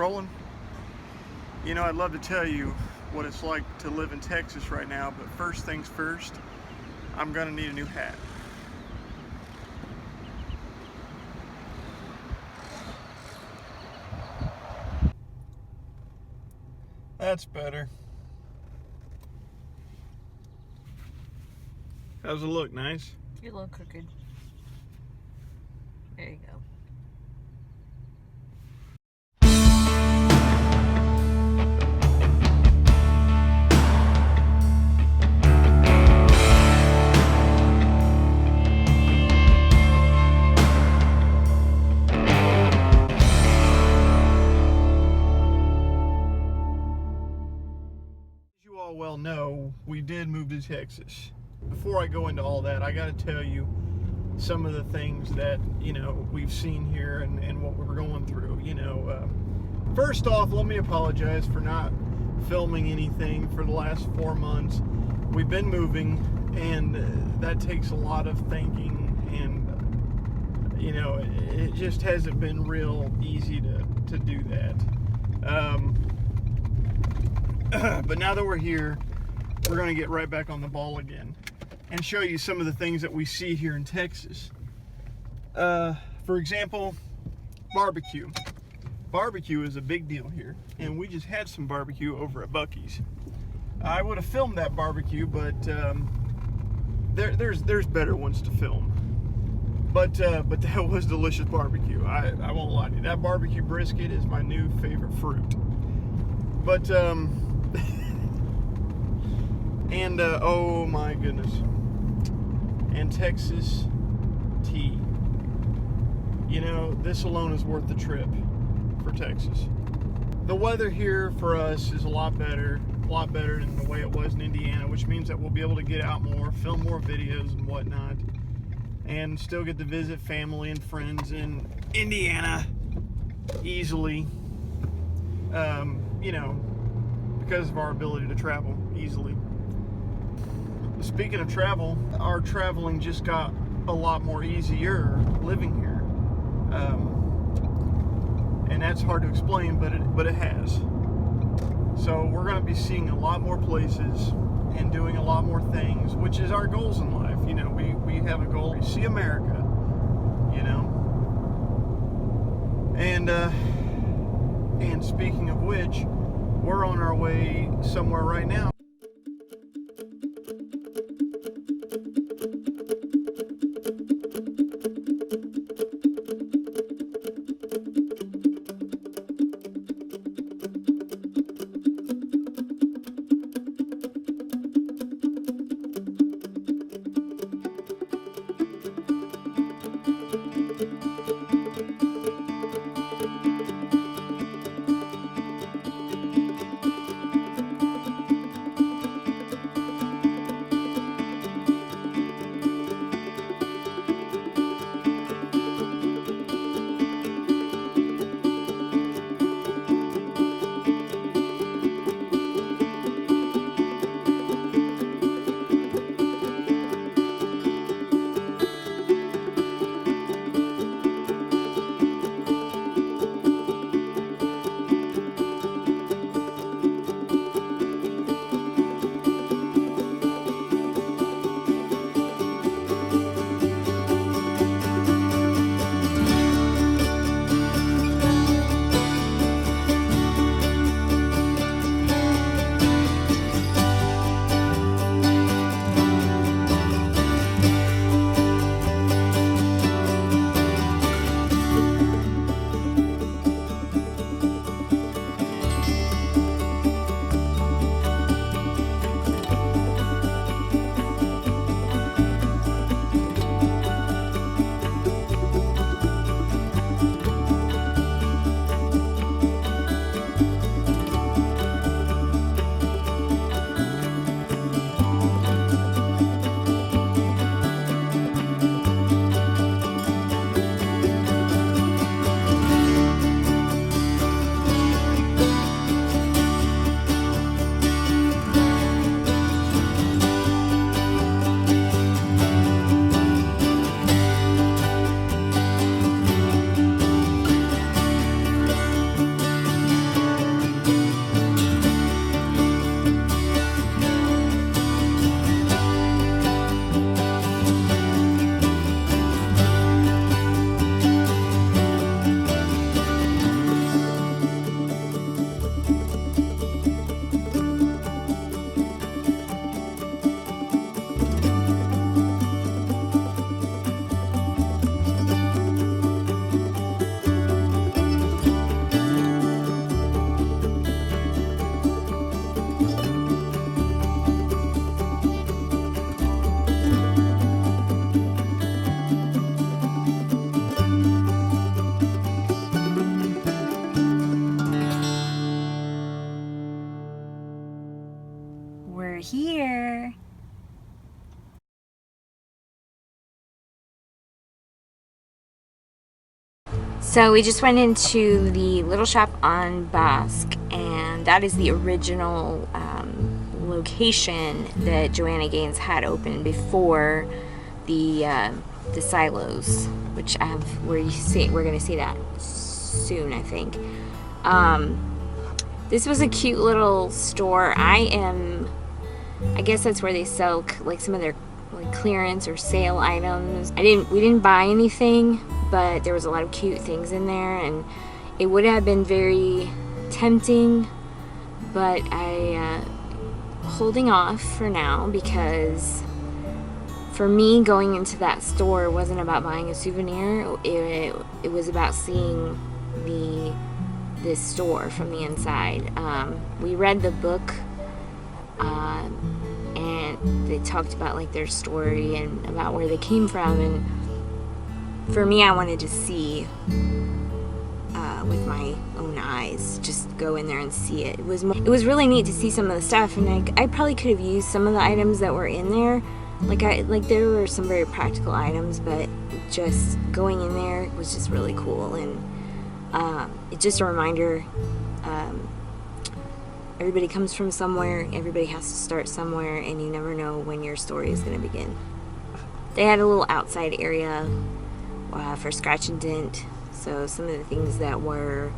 Rolling. You know, I'd love to tell you what it's like to live in Texas right now, but first things first, I'm gonna need a new hat. That's better. How's it look? Nice? You look crooked. There you go. As you all well know, we did move to Texas. Before I go into all that, I gotta tell you some of the things that, you know, we've seen here and what we're going through. First off, let me apologize for not filming anything for the last 4 months. We've been moving, and that takes a lot of thinking, and you know, it just hasn't been real easy to do that. But now that we're here, we're going to get right back on the ball again and show you some of the things that we see here in Texas. For example, barbecue. Barbecue is a big deal here, and we just had some barbecue over at Buc-ee's. I would have filmed that barbecue, but there's better ones to film. But that was delicious barbecue. I won't lie to you. That barbecue brisket is my new favorite fruit. But and oh my goodness, and Texas tea. You know, this alone is worth the trip for Texas. The weather here for us is a lot better than the way it was in Indiana, which means that we'll be able to get out more, film more videos and whatnot, and still get to visit family and friends in Indiana easily. You know, because of our ability to travel easily. Speaking of travel, our traveling just got a lot more easier living here. And that's hard to explain, but it has. So we're going to be seeing a lot more places and doing a lot more things, which is our goals in life. You know, we have a goal to see America, you know. And speaking of which, we're on our way somewhere right now. So we just went into the little shop on Basque, and that is the original location that Joanna Gaines had opened before the silos, which I have where you see we're gonna see that soon, I think. This was a cute little store. I guess that's where they sell like some of their like clearance or sale items. We didn't buy anything, but there was a lot of cute things in there, and it would have been very tempting, but I holding off for now, because for me, going into that store wasn't about buying a souvenir. It was about seeing this store from the inside. We read the book, and they talked about like their story and about where they came from, and for me, I wanted to see with my own eyes, just go in there and see it. It was really neat to see some of the stuff, and I probably could have used some of the items that were in there. Like there were some very practical items, but just going in there was just really cool, and it's just a reminder. Everybody comes from somewhere. Everybody has to start somewhere, and you never know when your story is going to begin. They had a little outside area for scratch and dent. So some of the things that were,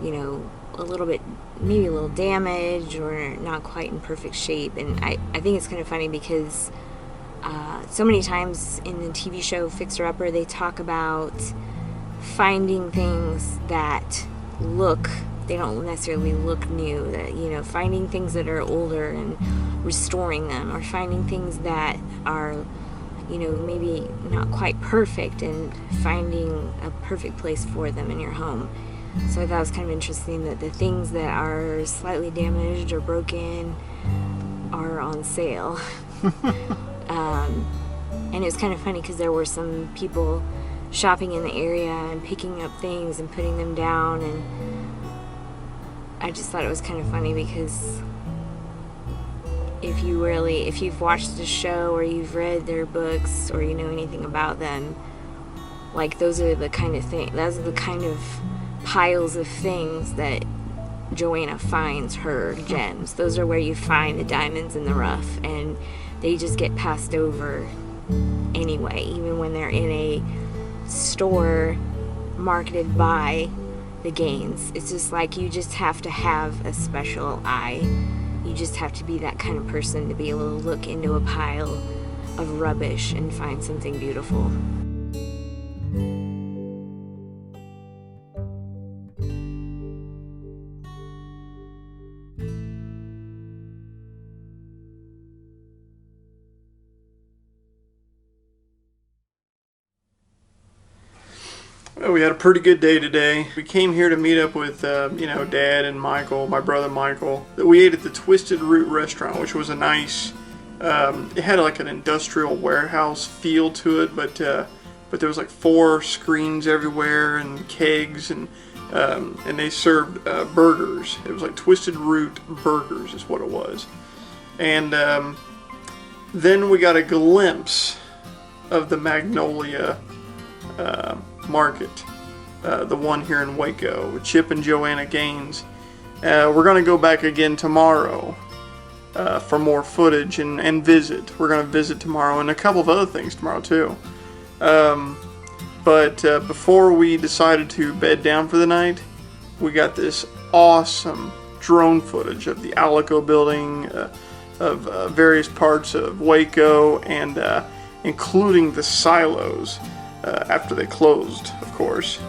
you know, a little bit, maybe a little damaged or not quite in perfect shape. And I think it's kind of funny because so many times in the TV show Fixer Upper, they talk about finding things that they don't necessarily look new, that, you know, finding things that are older and restoring them, or finding things that are, you know, maybe not quite perfect and finding a perfect place for them in your home. So I thought it was kind of interesting that the things that are slightly damaged or broken are on sale. And it was kind of funny because there were some people shopping in the area and picking up things and putting them down, and I just thought it was kind of funny because if you've watched the show or you've read their books or you know anything about them, like those are the kind of piles of things that Joanna finds her gems. Those are where you find the diamonds in the rough, and they just get passed over anyway, even when they're in a store marketed by the Gaines. It's just like you just have to have a special eye. You just have to be that kind of person to be able to look into a pile of rubbish and find something beautiful. Well, we had a pretty good day today. We came here to meet up with, Dad and Michael, my brother Michael. We ate at the Twisted Root restaurant, which was a nice, it had like an industrial warehouse feel to it, but there was like 4 screens everywhere and kegs, and they served burgers. It was like Twisted Root burgers is what it was. And then we got a glimpse of the Magnolia market, the one here in Waco with Chip and Joanna Gaines. We're going to go back again tomorrow for more footage and visit. We're going to visit tomorrow and a couple of other things tomorrow too. But before we decided to bed down for the night, we got this awesome drone footage of the Alico building, of various parts of Waco, and including the silos after they closed, of course.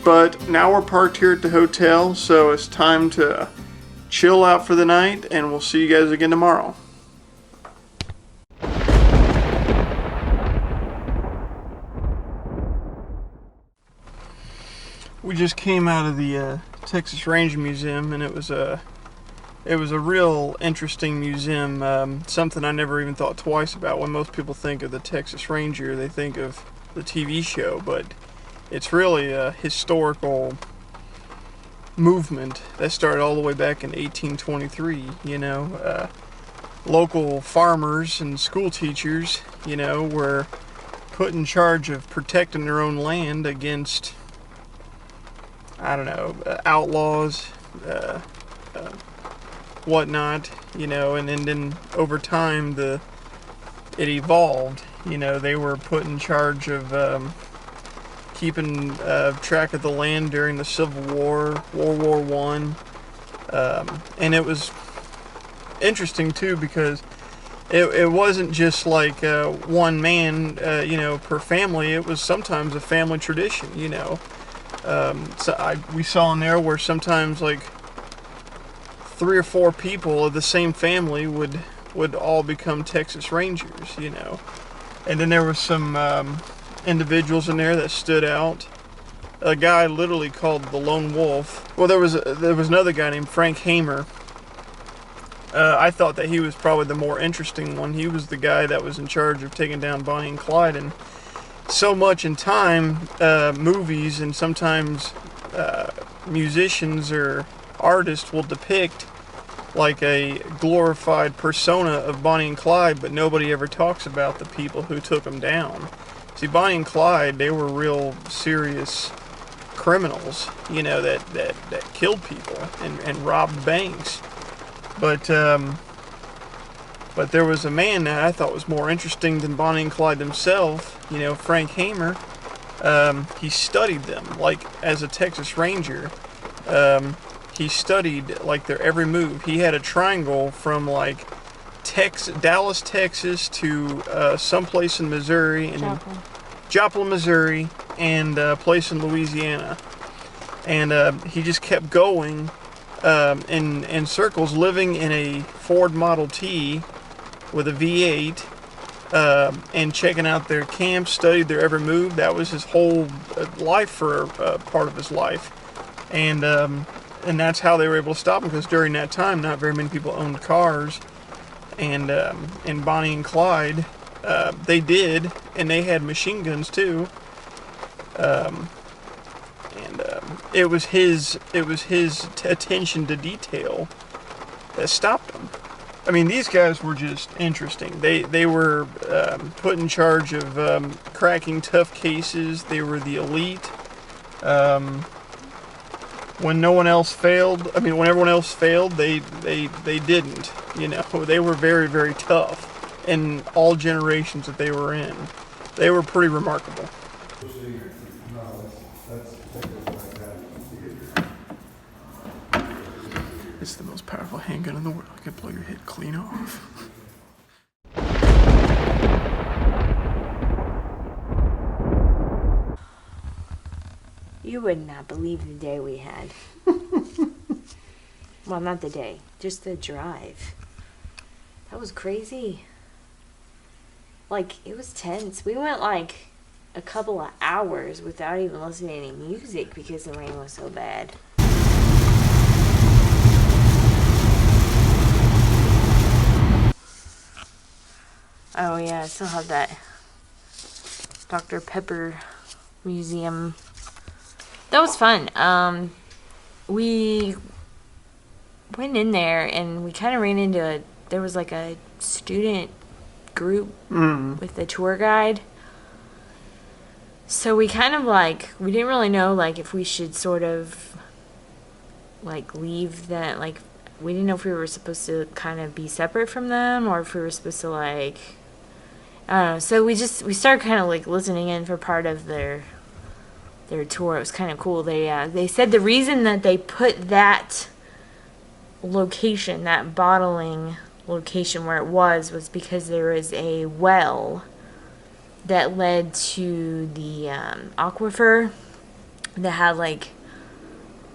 But now we're parked here at the hotel, so it's time to chill out for the night, and we'll see you guys again tomorrow. We just came out of the Texas Ranger Museum, and it was a real interesting museum. Something I never even thought twice about. When most people think of the Texas Ranger, they think of the TV show, but it's really a historical movement that started all the way back in 1823. Local farmers and school teachers, were put in charge of protecting their own land against, outlaws, whatnot, and then over time it evolved. They were put in charge of keeping track of the land during the Civil War, World War One, and it was interesting too because it wasn't just like one man, per family. It was sometimes a family tradition, we saw in there where sometimes like 3 or 4 people of the same family would all become Texas Rangers, And then there was some individuals in there that stood out. A guy literally called the Lone Wolf. Well, there was another guy named Frank Hamer. I thought that he was probably the more interesting one. He was the guy that was in charge of taking down Bonnie and Clyde. And so much in time, movies and sometimes musicians or artists will depict like a glorified persona of Bonnie and Clyde, but nobody ever talks about the people who took them down. See, Bonnie and Clyde, they were real serious criminals, that killed people and robbed banks. But there was a man that I thought was more interesting than Bonnie and Clyde themselves, Frank Hamer. He studied them, like as a Texas Ranger. He studied like their every move. He had a triangle from like Dallas, Texas to someplace in Missouri, and Joplin, Missouri, and a place in Louisiana. And he just kept going in circles, living in a Ford Model T with a V8, and checking out their camps, studied their every move. That was his whole life for part of his life. And that's how they were able to stop him, because during that time, not very many people owned cars. And Bonnie and Clyde, they did, and they had machine guns too. It was his attention to detail that stopped them. I mean, these guys were just interesting. They were put in charge of cracking tough cases. They were the elite. When no one else failed, when everyone else failed, they didn't. They were very, very tough in all generations that they were in. They were pretty remarkable. It's the most powerful handgun in the world. It can blow your head clean off. You would not believe the day we had. Well, not the day, just the drive. That was crazy. Like, it was tense. We went like a couple of hours without even listening to any music because the rain was so bad. Oh yeah, I still have that Dr. Pepper museum. That was fun. We went in there and we kind of ran into there was like a student group with a tour guide. So we kind of we didn't really know if we should sort of leave that, we didn't know if we were supposed to kind of be separate from them or if we were supposed to I don't know. So we started kind of listening in for part of their tour. It was kind of cool. They said the reason that they put that location, that bottling location where it was because there was a well that led to the aquifer that had like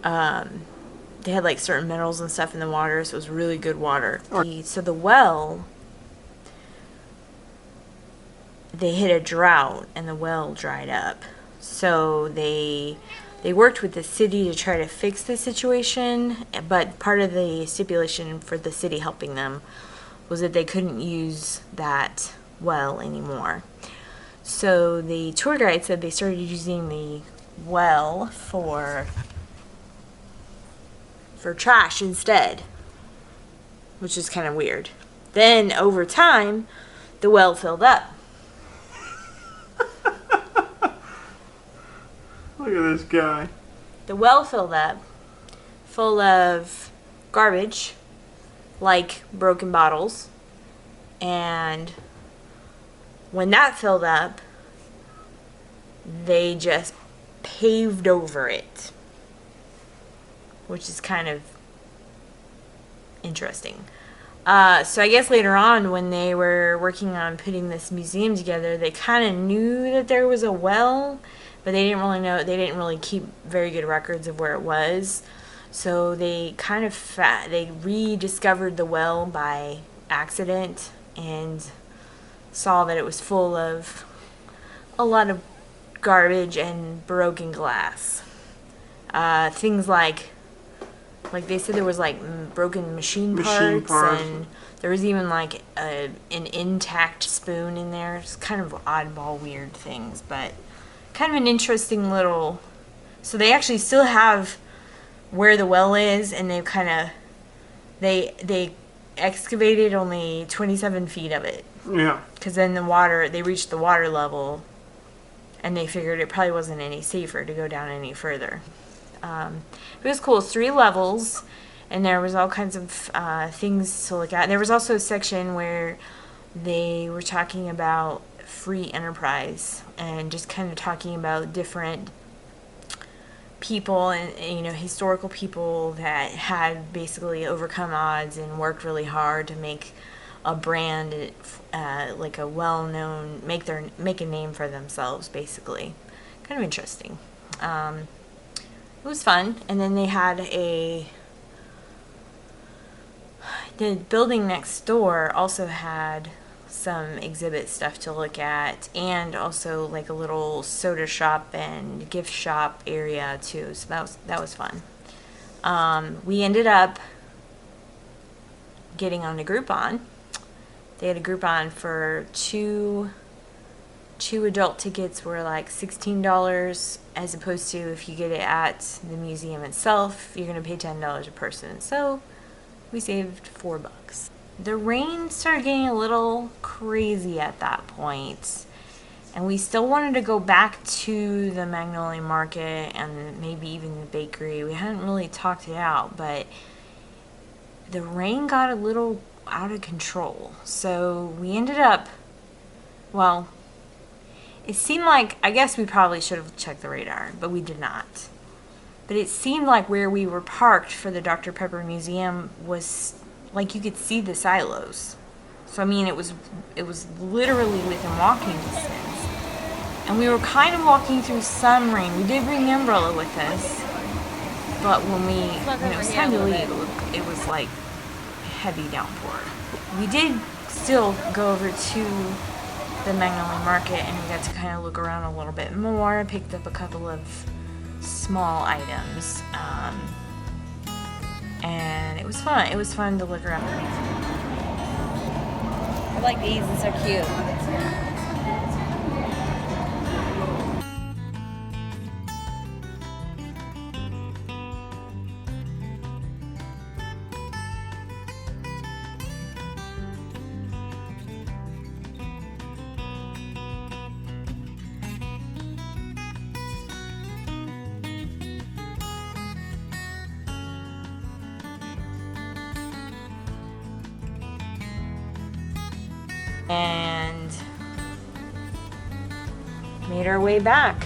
they had like certain minerals and stuff in the water, so it was really good water. So the well, they hit a drought and the well dried up. So they worked with the city to try to fix the situation, but part of the stipulation for the city helping them was that they couldn't use that well anymore. So the tour guide said they started using the well for trash instead, which is kind of weird. Then over time, the well filled up. Look at this guy. The well filled up, full of garbage, like broken bottles, and when that filled up, they just paved over it, which is kind of interesting. So I guess later on, when they were working on putting this museum together, they kind of knew that there was a well, but they didn't really know. They didn't really keep very good records of where it was. So they kind of they rediscovered the well by accident and saw that it was full of a lot of garbage and broken glass. Things like they said there was like broken machine parts, and there was even like an intact spoon in there. It's kind of oddball, weird things, but kind of an interesting little. So they actually still have where the well is, and they've kind of they excavated only 27 feet of it. Yeah. Because then they reached the water level, and they figured it probably wasn't any safer to go down any further. It was cool. It's 3 levels, and there was all kinds of things to look at. And there was also a section where they were talking about free enterprise and just kind of talking about different people and historical people that had basically overcome odds and worked really hard to make a brand, like a well-known, make a name for themselves, basically. Kind of interesting. It was fun. And then they had the building next door also had some exhibit stuff to look at, and also like a little soda shop and gift shop area too. So that was fun. We ended up getting on a Groupon. They had a Groupon for two adult tickets were like $16, as opposed to if you get it at the museum itself, you're going to pay $10 a person. So we saved $4. The rain started getting a little crazy at that point, and we still wanted to go back to the Magnolia Market and maybe even the bakery. We hadn't really talked it out, but the rain got a little out of control. So we ended up, well, it seemed like, I guess we probably should have checked the radar, but we did not. But it seemed like where we were parked for the Dr. Pepper Museum was, like, you could see the silos. So, I mean, it was literally within walking distance. And we were kind of walking through some rain. We did bring the umbrella with us. But when it was time to leave, it was like heavy downpour. We did still go over to the Magnolia Market, and we got to kind of look around a little bit more. Picked up a couple of small items, and it was fun. It was fun to look around. I like these. These are cute. And made our way back.